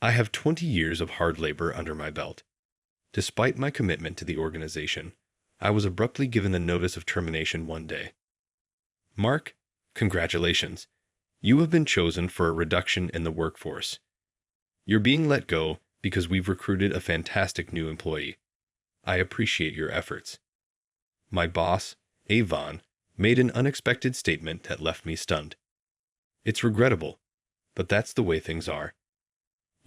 I have 20 years of hard labor under my belt. Despite my commitment to the organization, I was abruptly given the notice of termination one day. Mark, congratulations. You have been chosen for a reduction in the workforce. You're being let go because we've recruited a fantastic new employee. I appreciate your efforts. My boss, Avon, made an unexpected statement that left me stunned. It's regrettable, but that's the way things are.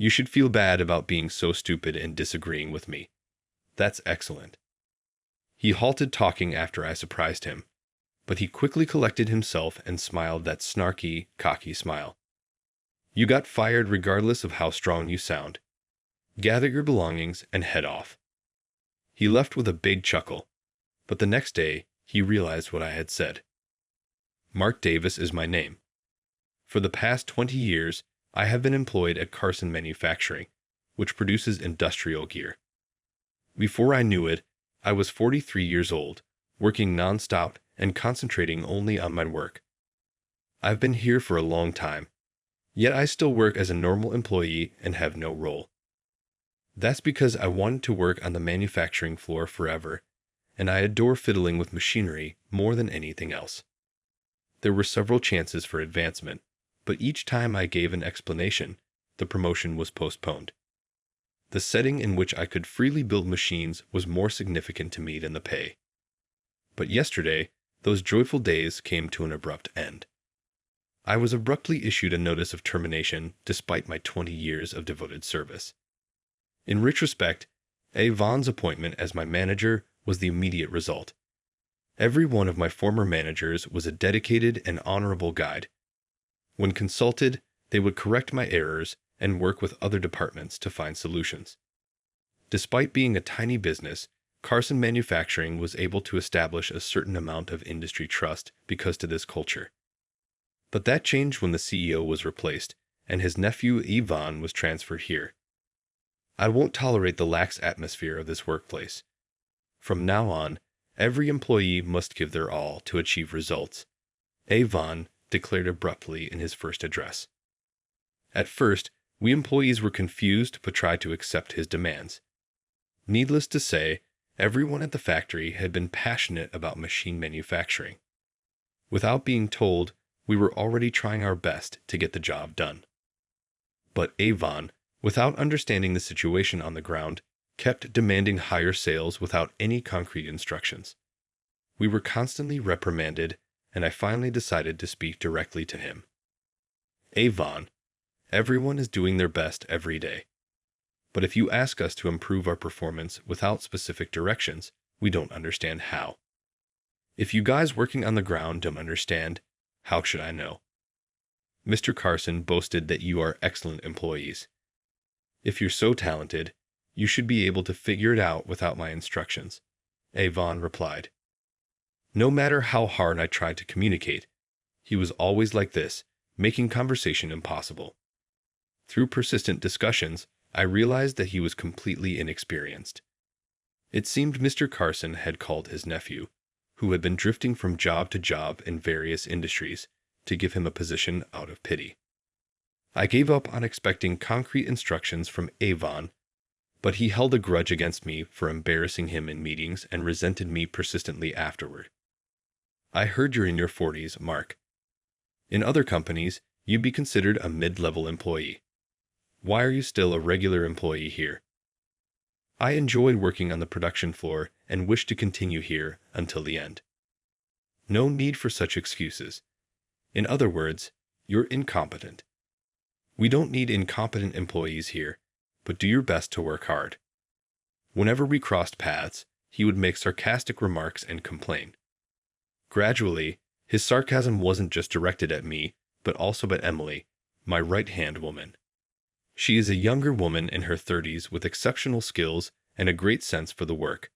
You should feel bad about being so stupid and disagreeing with me. That's excellent. He halted talking after I surprised him, but he quickly collected himself and smiled that snarky, cocky smile. You got fired regardless of how strong you sound. Gather your belongings and head off. He left with a big chuckle, but the next day he realized what I had said. Mark Davis is my name. For the past 20 years, I have been employed at Carson Manufacturing, which produces industrial gear. Before I knew it, I was 43 years old, working nonstop and concentrating only on my work. I've been here for a long time, yet I still work as a normal employee and have no role. That's because I wanted to work on the manufacturing floor forever, and I adore fiddling with machinery more than anything else. There were several chances for advancement, but each time I gave an explanation, the promotion was postponed. The setting in which I could freely build machines was more significant to me than the pay. But yesterday, those joyful days came to an abrupt end. I was abruptly issued a notice of termination despite my 20 years of devoted service. In retrospect, Avon's appointment as my manager was the immediate result. Every one of my former managers was a dedicated and honorable guide. When consulted, they would correct my errors and work with other departments to find solutions. Despite being a tiny business, Carson Manufacturing was able to establish a certain amount of industry trust because to this culture. But that changed when the CEO was replaced and his nephew Ivan was transferred here. I won't tolerate the lax atmosphere of this workplace. From now on, every employee must give their all to achieve results, Ivan declared abruptly in his first address. At first, we employees were confused but tried to accept his demands. Needless to say, everyone at the factory had been passionate about machine manufacturing. Without being told, we were already trying our best to get the job done. But Avon, without understanding the situation on the ground, kept demanding higher sales without any concrete instructions. We were constantly reprimanded, and I finally decided to speak directly to him. Avon, everyone is doing their best every day. But if you ask us to improve our performance without specific directions, we don't understand how. If you guys working on the ground don't understand, how should I know? Mr. Carson boasted that you are excellent employees. If you're so talented, you should be able to figure it out without my instructions, Avon replied. No matter how hard I tried to communicate, he was always like this, making conversation impossible. Through persistent discussions, I realized that he was completely inexperienced. It seemed Mr. Carson had called his nephew, who had been drifting from job to job in various industries, to give him a position out of pity. I gave up on expecting concrete instructions from Avon, but he held a grudge against me for embarrassing him in meetings and resented me persistently afterward. I heard you're in your 40s, Mark. In other companies, you'd be considered a mid-level employee. Why are you still a regular employee here? I enjoyed working on the production floor and wish to continue here until the end. No need for such excuses. In other words, you're incompetent. We don't need incompetent employees here, but do your best to work hard. Whenever we crossed paths, he would make sarcastic remarks and complain. Gradually, his sarcasm wasn't just directed at me, but also at Emily, my right-hand woman. She is a younger woman in her 30s with exceptional skills and a great sense for the work.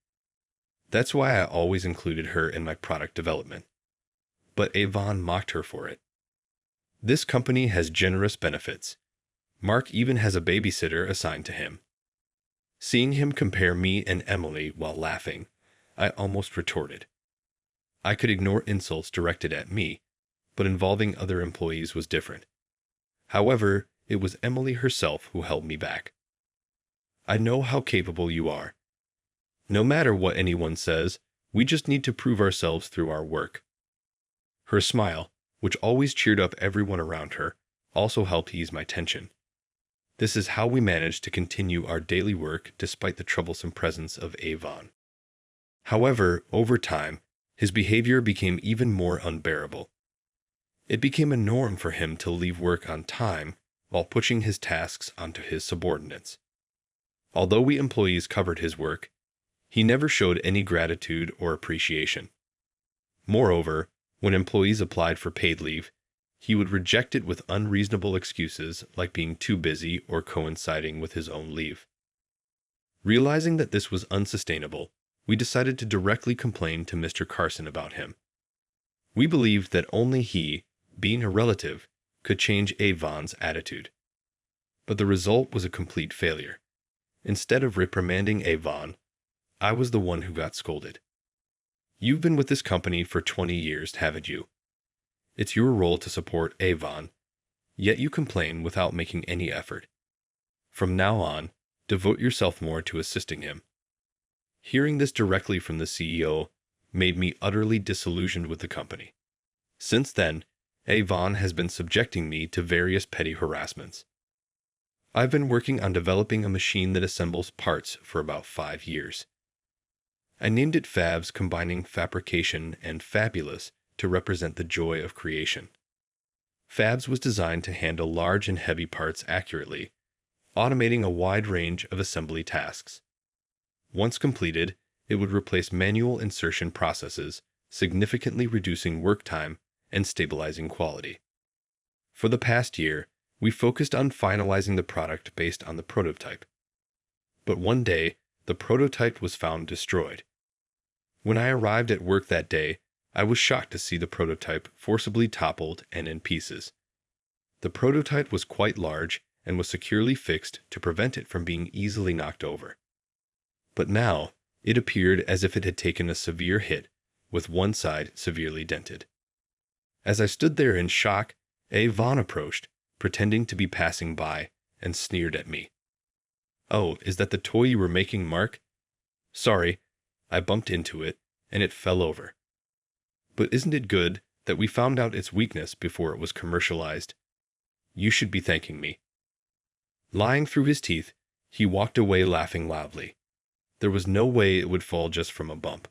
That's why I always included her in my product development. But Avon mocked her for it. This company has generous benefits. Mark even has a babysitter assigned to him. Seeing him compare me and Emily while laughing, I almost retorted. I could ignore insults directed at me, but involving other employees was different. However, it was Emily herself who held me back. "I know how capable you are. No matter what anyone says, we just need to prove ourselves through our work." Her smile, which always cheered up everyone around her, also helped ease my tension. This is how we managed to continue our daily work despite the troublesome presence of Avon. However, over time, his behavior became even more unbearable. It became a norm for him to leave work on time while pushing his tasks onto his subordinates. Although we employees covered his work, he never showed any gratitude or appreciation. Moreover, when employees applied for paid leave, he would reject it with unreasonable excuses like being too busy or coinciding with his own leave. Realizing that this was unsustainable, we decided to directly complain to Mr. Carson about him. We believed that only he, being a relative, could change Avon's attitude. But the result was a complete failure. Instead of reprimanding Avon, I was the one who got scolded. "You've been with this company for 20 years, haven't you? It's your role to support Avon, yet you complain without making any effort. From now on, devote yourself more to assisting him." Hearing this directly from the CEO made me utterly disillusioned with the company. Since then, Avon has been subjecting me to various petty harassments. I've been working on developing a machine that assembles parts for about 5 years. I named it Fabs, combining fabrication and fabulous to represent the joy of creation. Fabs was designed to handle large and heavy parts accurately, automating a wide range of assembly tasks. Once completed, it would replace manual insertion processes, significantly reducing work time and stabilizing quality. For the past year, we focused on finalizing the product based on the prototype. But one day, the prototype was found destroyed. When I arrived at work that day, I was shocked to see the prototype forcibly toppled and in pieces. The prototype was quite large and was securely fixed to prevent it from being easily knocked over. But now, it appeared as if it had taken a severe hit, with one side severely dented. As I stood there in shock, Avon approached, pretending to be passing by, and sneered at me. "Oh, is that the toy you were making, Mark?" "Sorry, I bumped into it, and it fell over. But isn't it good that we found out its weakness before it was commercialized? You should be thanking me." Lying through his teeth, he walked away laughing loudly. There was no way it would fall just from a bump.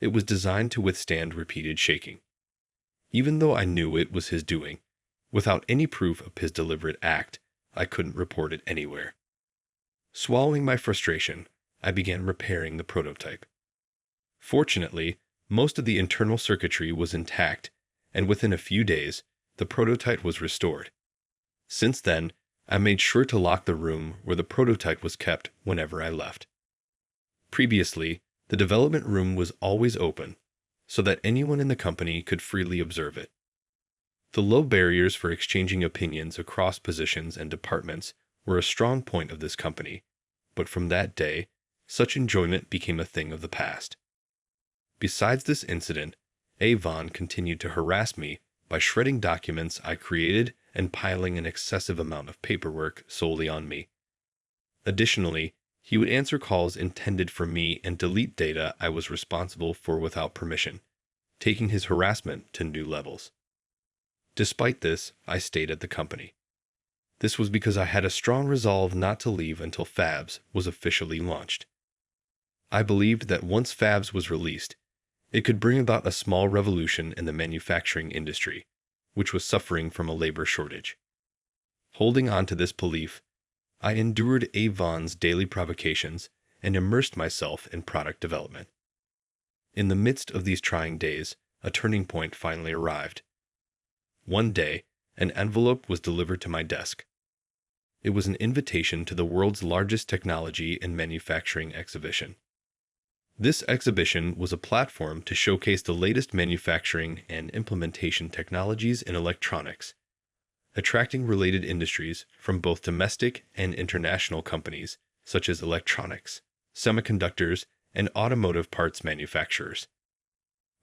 It was designed to withstand repeated shaking. Even though I knew it was his doing, without any proof of his deliberate act, I couldn't report it anywhere. Swallowing my frustration, I began repairing the prototype. Fortunately, most of the internal circuitry was intact, and within a few days, the prototype was restored. Since then, I made sure to lock the room where the prototype was kept whenever I left. Previously, the development room was always open, so that anyone in the company could freely observe it. The low barriers for exchanging opinions across positions and departments were a strong point of this company, but from that day, such enjoyment became a thing of the past. Besides this incident, Avon continued to harass me by shredding documents I created and piling an excessive amount of paperwork solely on me. Additionally, he would answer calls intended for me and delete data I was responsible for without permission, taking his harassment to new levels. Despite this, I stayed at the company. This was because I had a strong resolve not to leave until Fabs was officially launched. I believed that once Fabs was released, it could bring about a small revolution in the manufacturing industry, which was suffering from a labor shortage. Holding on to this belief, I endured Avon's daily provocations and immersed myself in product development. In the midst of these trying days, a turning point finally arrived. One day, an envelope was delivered to my desk. It was an invitation to the world's largest technology and manufacturing exhibition. This exhibition was a platform to showcase the latest manufacturing and implementation technologies in electronics, attracting related industries from both domestic and international companies such as electronics, semiconductors, and automotive parts manufacturers.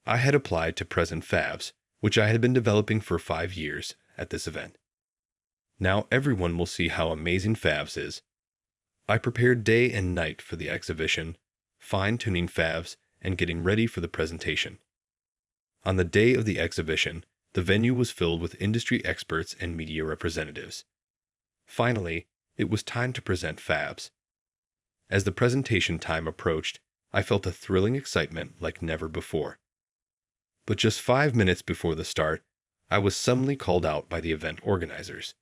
I had applied to present Fabs, which I had been developing for 5 years, at this event. Now everyone will see how amazing Favs is. I prepared day and night for the exhibition, fine-tuning Favs and getting ready for the presentation. On the day of the exhibition, the venue was filled with industry experts and media representatives. Finally, it was time to present Favs. As the presentation time approached, I felt a thrilling excitement like never before. But just 5 minutes before the start, I was suddenly called out by the event organizers.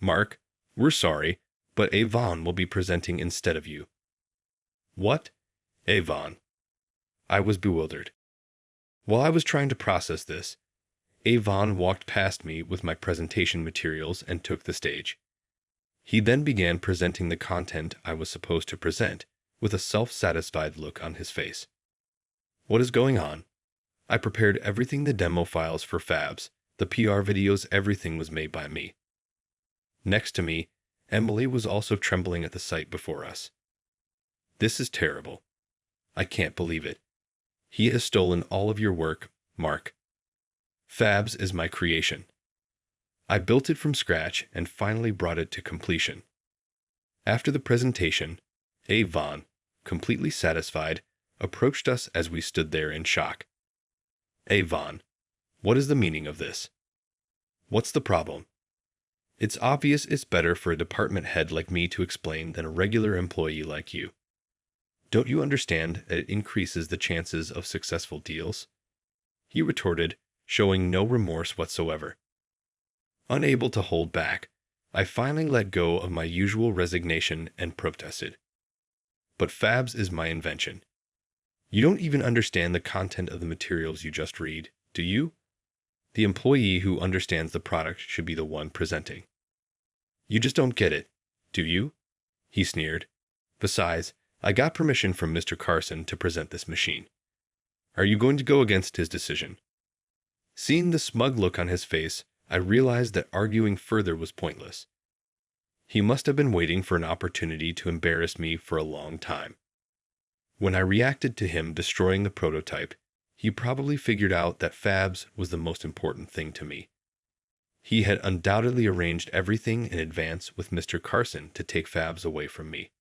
"Mark, we're sorry, but Avon will be presenting instead of you." "What? Avon?" I was bewildered. While I was trying to process this, Avon walked past me with my presentation materials and took the stage. He then began presenting the content I was supposed to present, with a self-satisfied look on his face. "What is going on? I prepared everything, the demo files for Fabs, the PR videos, everything was made by me." Next to me, Emily was also trembling at the sight before us. "This is terrible. I can't believe it. He has stolen all of your work, Mark. Fabs is my creation. I built it from scratch and finally brought it to completion." After the presentation, Avon, completely satisfied, approached us as we stood there in shock. "Avon, what is the meaning of this? What's the problem? It's obvious it's better for a department head like me to explain than a regular employee like you. Don't you understand that it increases the chances of successful deals?" He retorted, showing no remorse whatsoever. Unable to hold back, I finally let go of my usual resignation and protested. "But Fabs is my invention. You don't even understand the content of the materials you just read, do you? The employee who understands the product should be the one presenting. You just don't get it, do you?" he sneered. "Besides, I got permission from Mr. Carson to present this machine. Are you going to go against his decision?" Seeing the smug look on his face, I realized that arguing further was pointless. He must have been waiting for an opportunity to embarrass me for a long time. When I reacted to him destroying the prototype, he probably figured out that Fabs was the most important thing to me. He had undoubtedly arranged everything in advance with Mr. Carson to take Fabs away from me.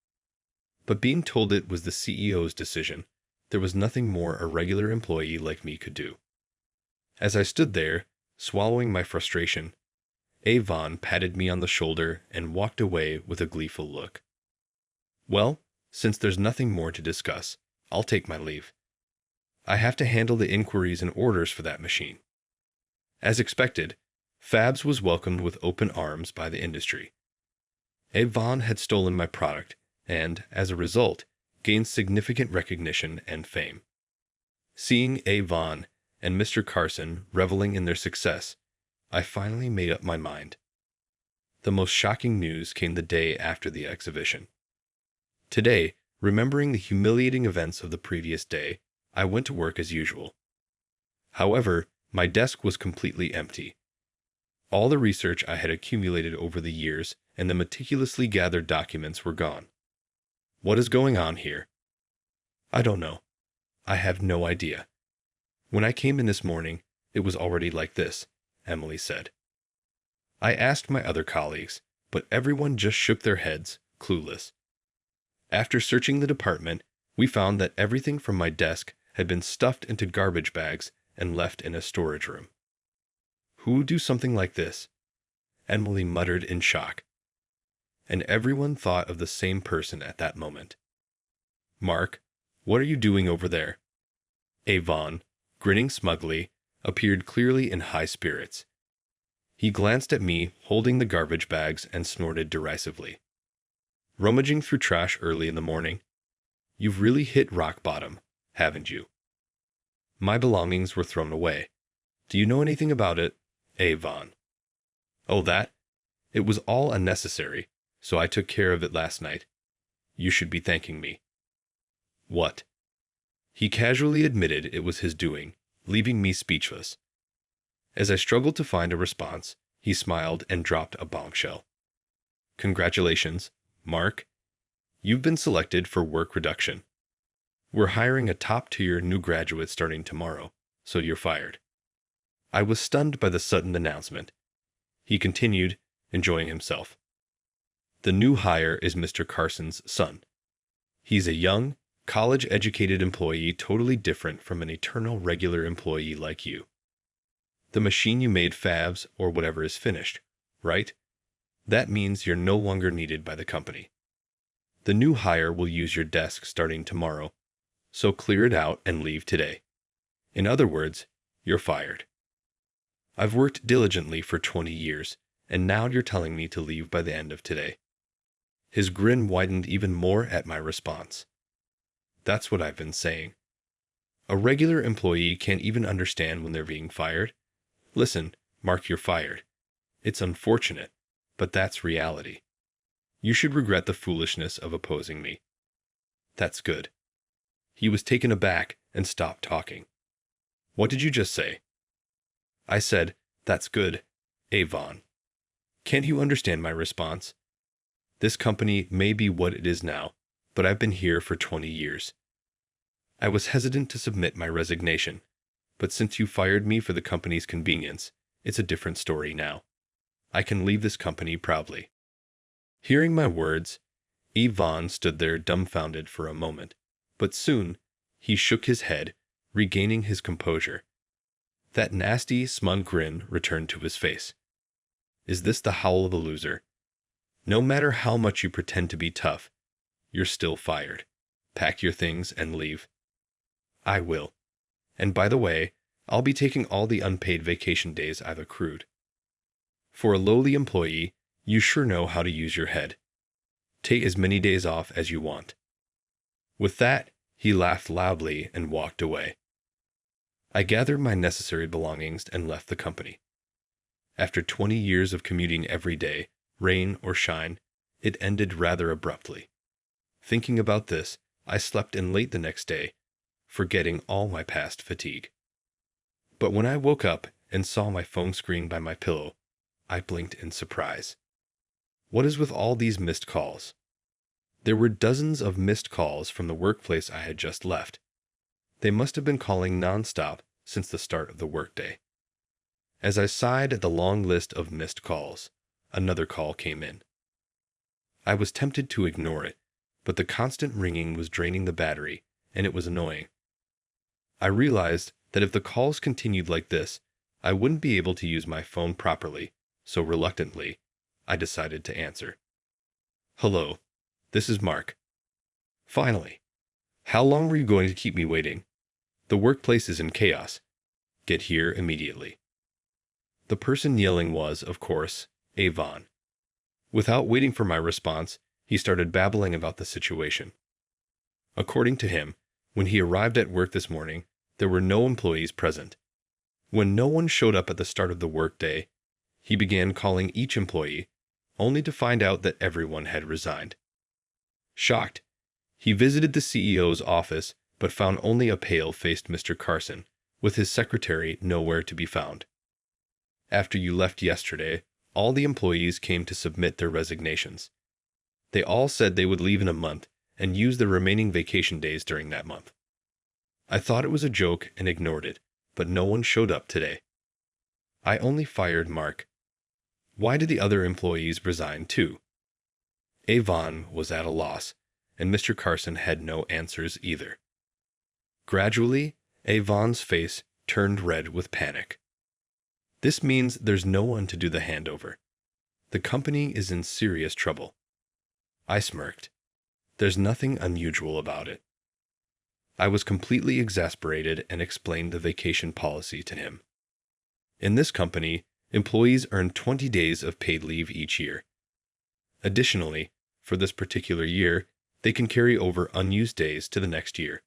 But being told it was the CEO's decision, there was nothing more a regular employee like me could do. As I stood there, swallowing my frustration, Avon patted me on the shoulder and walked away with a gleeful look. "Well, since there's nothing more to discuss, I'll take my leave. I have to handle the inquiries and orders for that machine." As expected, Fabs was welcomed with open arms by the industry. Avon had stolen my product and, as a result, gained significant recognition and fame. Seeing Avon and Mr. Carson reveling in their success, I finally made up my mind. The most shocking news came the day after the exhibition. Today, remembering the humiliating events of the previous day, I went to work as usual. However, my desk was completely empty. All the research I had accumulated over the years and the meticulously gathered documents were gone. What is going on here? I don't know. I have no idea. When I came in this morning, it was already like this, Emily said. I asked my other colleagues, but everyone just shook their heads, clueless. After searching the department, we found that everything from my desk had been stuffed into garbage bags and left in a storage room. Who would do something like this? Emily muttered in shock. And everyone thought of the same person at that moment. Mark, what are you doing over there? Avon, grinning smugly, appeared clearly in high spirits. He glanced at me, holding the garbage bags, and snorted derisively. Rummaging through trash early in the morning? You've really hit rock bottom, haven't you? My belongings were thrown away. Do you know anything about it, Avon? Oh, that? It was all unnecessary, so I took care of it last night. You should be thanking me. What? He casually admitted it was his doing, leaving me speechless. As I struggled to find a response, he smiled and dropped a bombshell. Congratulations, Mark. You've been selected for work reduction. We're hiring a top-tier new graduate starting tomorrow, so you're fired. I was stunned by the sudden announcement. He continued, enjoying himself. The new hire is Mr. Carson's son. He's a young, college-educated employee totally different from an eternal regular employee like you. The machine you made fabs or whatever is finished, right? That means you're no longer needed by the company. The new hire will use your desk starting tomorrow, so clear it out and leave today. In other words, you're fired. I've worked diligently for 20 years, and now you're telling me to leave by the end of today. His grin widened even more at my response. That's what I've been saying. A regular employee can't even understand when they're being fired. Listen, Mark, you're fired. It's unfortunate, but that's reality. You should regret the foolishness of opposing me. That's good. He was taken aback and stopped talking. What did you just say? I said, that's good, Avon. Can't you understand my response? This company may be what it is now, but I've been here for 20 years. I was hesitant to submit my resignation, but since you fired me for the company's convenience, it's a different story now. I can leave this company proudly. Hearing my words, Yvonne stood there dumbfounded for a moment, but soon he shook his head, regaining his composure. That nasty, smug grin returned to his face. Is this the howl of a loser? No matter how much you pretend to be tough, you're still fired. Pack your things and leave. I will. And by the way, I'll be taking all the unpaid vacation days I've accrued. For a lowly employee, you sure know how to use your head. Take as many days off as you want. With that, he laughed loudly and walked away. I gathered my necessary belongings and left the company. After 20 years of commuting every day, rain or shine, it ended rather abruptly. Thinking about this, I slept in late the next day, forgetting all my past fatigue. But when I woke up and saw my phone screen by my pillow, I blinked in surprise. What is with all these missed calls? There were dozens of missed calls from the workplace I had just left. They must have been calling nonstop since the start of the workday. As I sighed at the long list of missed calls, another call came in. I was tempted to ignore it, but the constant ringing was draining the battery, and it was annoying. I realized that if the calls continued like this, I wouldn't be able to use my phone properly, so reluctantly, I decided to answer. Hello, this is Mark. Finally. How long were you going to keep me waiting? The workplace is in chaos. Get here immediately. The person yelling was, of course, Avon. Without waiting for my response, he started babbling about the situation. According to him, when he arrived at work this morning, there were no employees present. When no one showed up at the start of the workday, he began calling each employee, only to find out that everyone had resigned. Shocked, he visited the CEO's office but found only a pale-faced Mr. Carson, with his secretary nowhere to be found. After you left yesterday, all the employees came to submit their resignations. They all said they would leave in a month and use the remaining vacation days during that month. I thought it was a joke and ignored it, but no one showed up today. I only fired Mark. Why did the other employees resign too? Avon was at a loss, and Mr. Carson had no answers either. Gradually, Avon's face turned red with panic. This means there's no one to do the handover. The company is in serious trouble. I smirked. There's nothing unusual about it. I was completely exasperated and explained the vacation policy to him. In this company, employees earn 20 days of paid leave each year. Additionally, for this particular year, they can carry over unused days to the next year.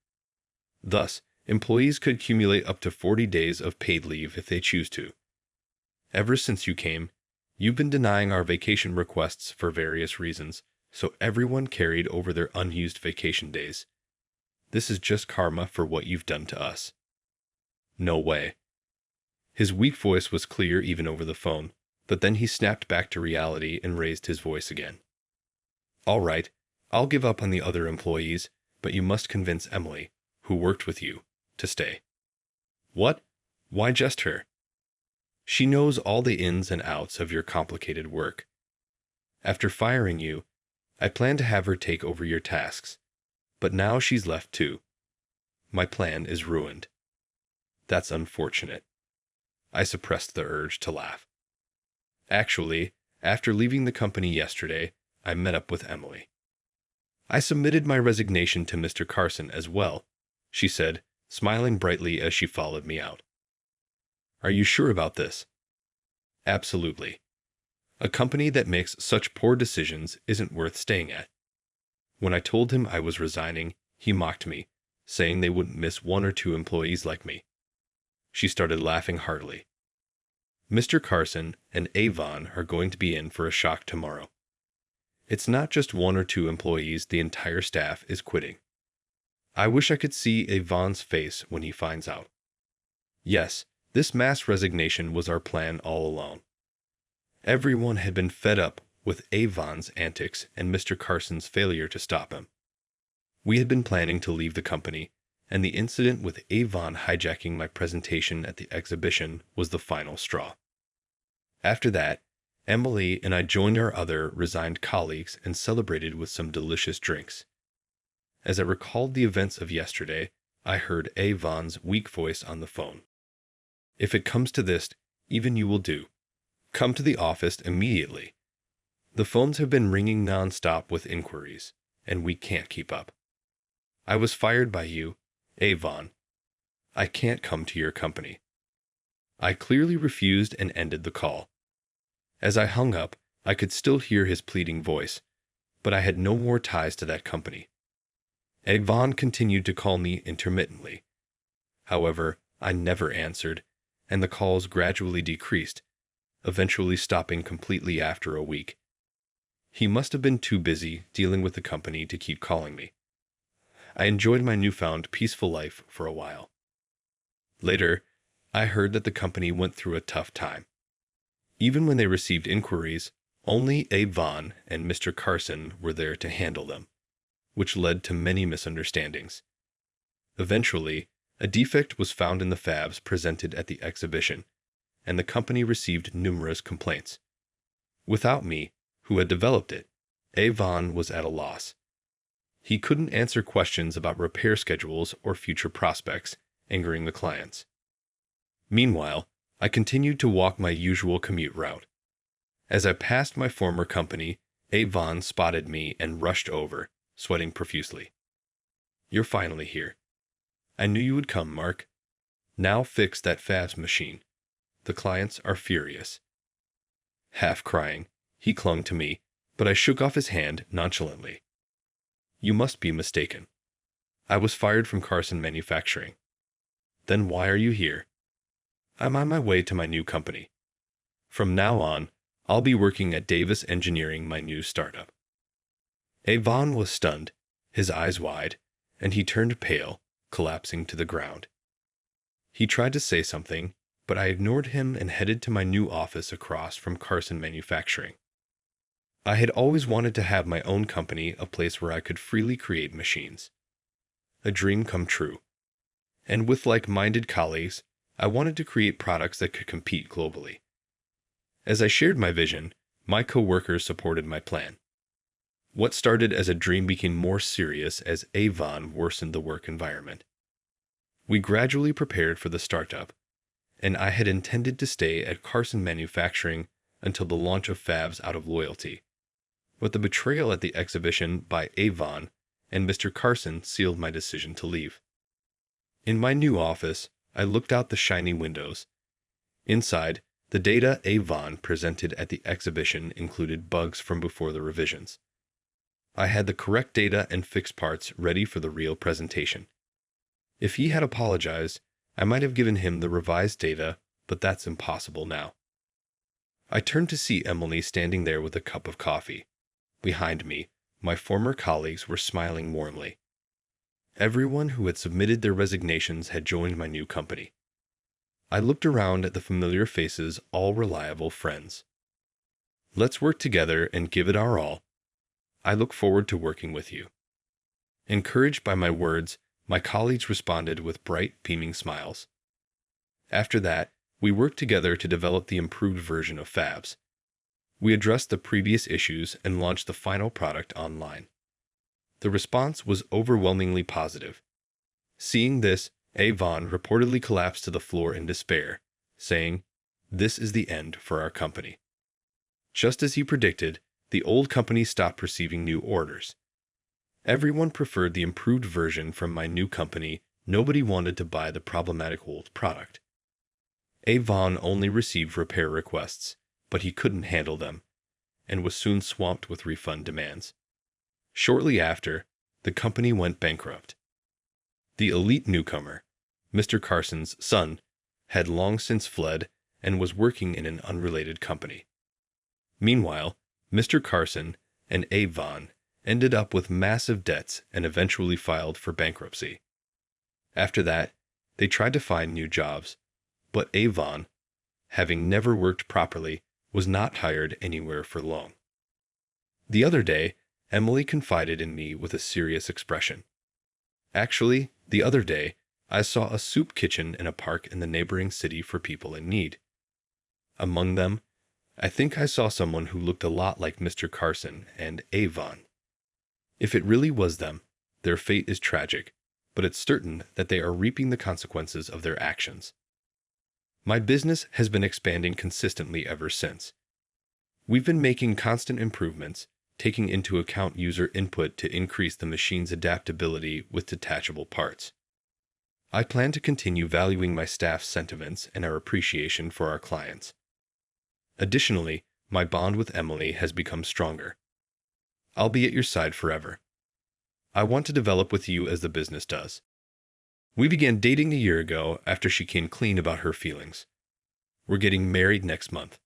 Thus, employees could accumulate up to 40 days of paid leave if they choose to. Ever since you came, you've been denying our vacation requests for various reasons, so everyone carried over their unused vacation days. This is just karma for what you've done to us. No way. His weak voice was clear even over the phone, but then he snapped back to reality and raised his voice again. All right, I'll give up on the other employees, but you must convince Emily, who worked with you, to stay. What? Why just her? She knows all the ins and outs of your complicated work, After firing you, I planned to have her take over your tasks, but now she's left too. My plan is ruined. That's unfortunate. I suppressed the urge to laugh. Actually, after leaving the company yesterday, I met up with Emily. I submitted my resignation to Mr. Carson as well, she said, smiling brightly as she followed me out. Are you sure about this? Absolutely. A company that makes such poor decisions isn't worth staying at. When I told him I was resigning, he mocked me, saying they wouldn't miss 1 or 2 employees like me. She started laughing heartily. Mr. Carson and Avon are going to be in for a shock tomorrow. It's not just 1 or 2 employees, the entire staff is quitting. I wish I could see Avon's face when he finds out. Yes, this mass resignation was our plan all along. Everyone had been fed up with Avon's antics and Mr. Carson's failure to stop him. We had been planning to leave the company, and the incident with Avon hijacking my presentation at the exhibition was the final straw. After that, Emily and I joined our other resigned colleagues and celebrated with some delicious drinks. As I recalled the events of yesterday, I heard Avon's weak voice on the phone. If it comes to this, even you will do. Come to the office immediately. The phones have been ringing non-stop with inquiries, and we can't keep up. I was fired by you, Avon. I can't come to your company. I clearly refused and ended the call. As I hung up, I could still hear his pleading voice, but I had no more ties to that company. Avon continued to call me intermittently. However, I never answered, and the calls gradually decreased, eventually stopping completely after a week. He must have been too busy dealing with the company to keep calling me. I enjoyed my newfound peaceful life for a while. Later, I heard that the company went through a tough time. Even when they received inquiries, only Avon and Mr. Carson were there to handle them, which led to many misunderstandings. Eventually, a defect was found in the fabs presented at the exhibition, and the company received numerous complaints. Without me, who had developed it, Avon was at a loss. He couldn't answer questions about repair schedules or future prospects, angering the clients. Meanwhile, I continued to walk my usual commute route. As I passed my former company, Avon spotted me and rushed over, sweating profusely. You're finally here. I knew you would come, Mark. Now fix that fabs machine. The clients are furious. Half crying, he clung to me, but I shook off his hand nonchalantly. You must be mistaken. I was fired from Carson Manufacturing. Then why are you here? I'm on my way to my new company. From now on, I'll be working at Davis Engineering, my new startup. Avon was stunned, his eyes wide, and he turned pale, collapsing to the ground. He tried to say something, but I ignored him and headed to my new office across from Carson Manufacturing. I had always wanted to have my own company, a place where I could freely create machines. A dream come true. And with like-minded colleagues, I wanted to create products that could compete globally. As I shared my vision, my co-workers supported my plan. What started as a dream became more serious as Avon worsened the work environment. We gradually prepared for the startup, and I had intended to stay at Carson Manufacturing until the launch of fabs out of loyalty. But the betrayal at the exhibition by Avon and Mr. Carson sealed my decision to leave. In my new office, I looked out the shiny windows. Inside, the data Avon presented at the exhibition included bugs from before the revisions. I had the correct data and fixed parts ready for the real presentation. If he had apologized, I might have given him the revised data, but that's impossible now. I turned to see Emily standing there with a cup of coffee. Behind me, my former colleagues were smiling warmly. Everyone who had submitted their resignations had joined my new company. I looked around at the familiar faces, all reliable friends. Let's work together and give it our all. I look forward to working with you. Encouraged by my words, my colleagues responded with bright, beaming smiles. After that, we worked together to develop the improved version of fabs. We addressed the previous issues and launched the final product online. The response was overwhelmingly positive. Seeing this, Avon reportedly collapsed to the floor in despair, saying, "This is the end for our company." Just as he predicted, the old company stopped receiving new orders. Everyone preferred the improved version from my new company. Nobody wanted to buy the problematic old product. Avon only received repair requests, but he couldn't handle them, and was soon swamped with refund demands. Shortly after, the company went bankrupt. The elite newcomer, Mr. Carson's son, had long since fled and was working in an unrelated company. Meanwhile, Mr. Carson and Avon ended up with massive debts and eventually filed for bankruptcy. After that, they tried to find new jobs, but Avon, having never worked properly, was not hired anywhere for long. The other day, Emily confided in me with a serious expression. Actually, the other day, I saw a soup kitchen in a park in the neighboring city for people in need. Among them, I think I saw someone who looked a lot like Mr. Carson and Avon. If it really was them, their fate is tragic, but it's certain that they are reaping the consequences of their actions. My business has been expanding consistently ever since. We've been making constant improvements, taking into account user input to increase the machine's adaptability with detachable parts. I plan to continue valuing my staff's sentiments and our appreciation for our clients. Additionally, my bond with Emily has become stronger. I'll be at your side forever. I want to develop with you as the business does. We began dating a year ago after she came clean about her feelings. We're getting married next month.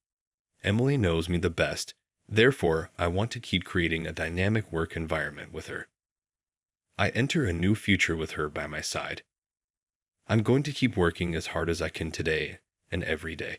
Emily knows me the best, therefore I want to keep creating a dynamic work environment with her. I enter a new future with her by my side. I'm going to keep working as hard as I can today and every day.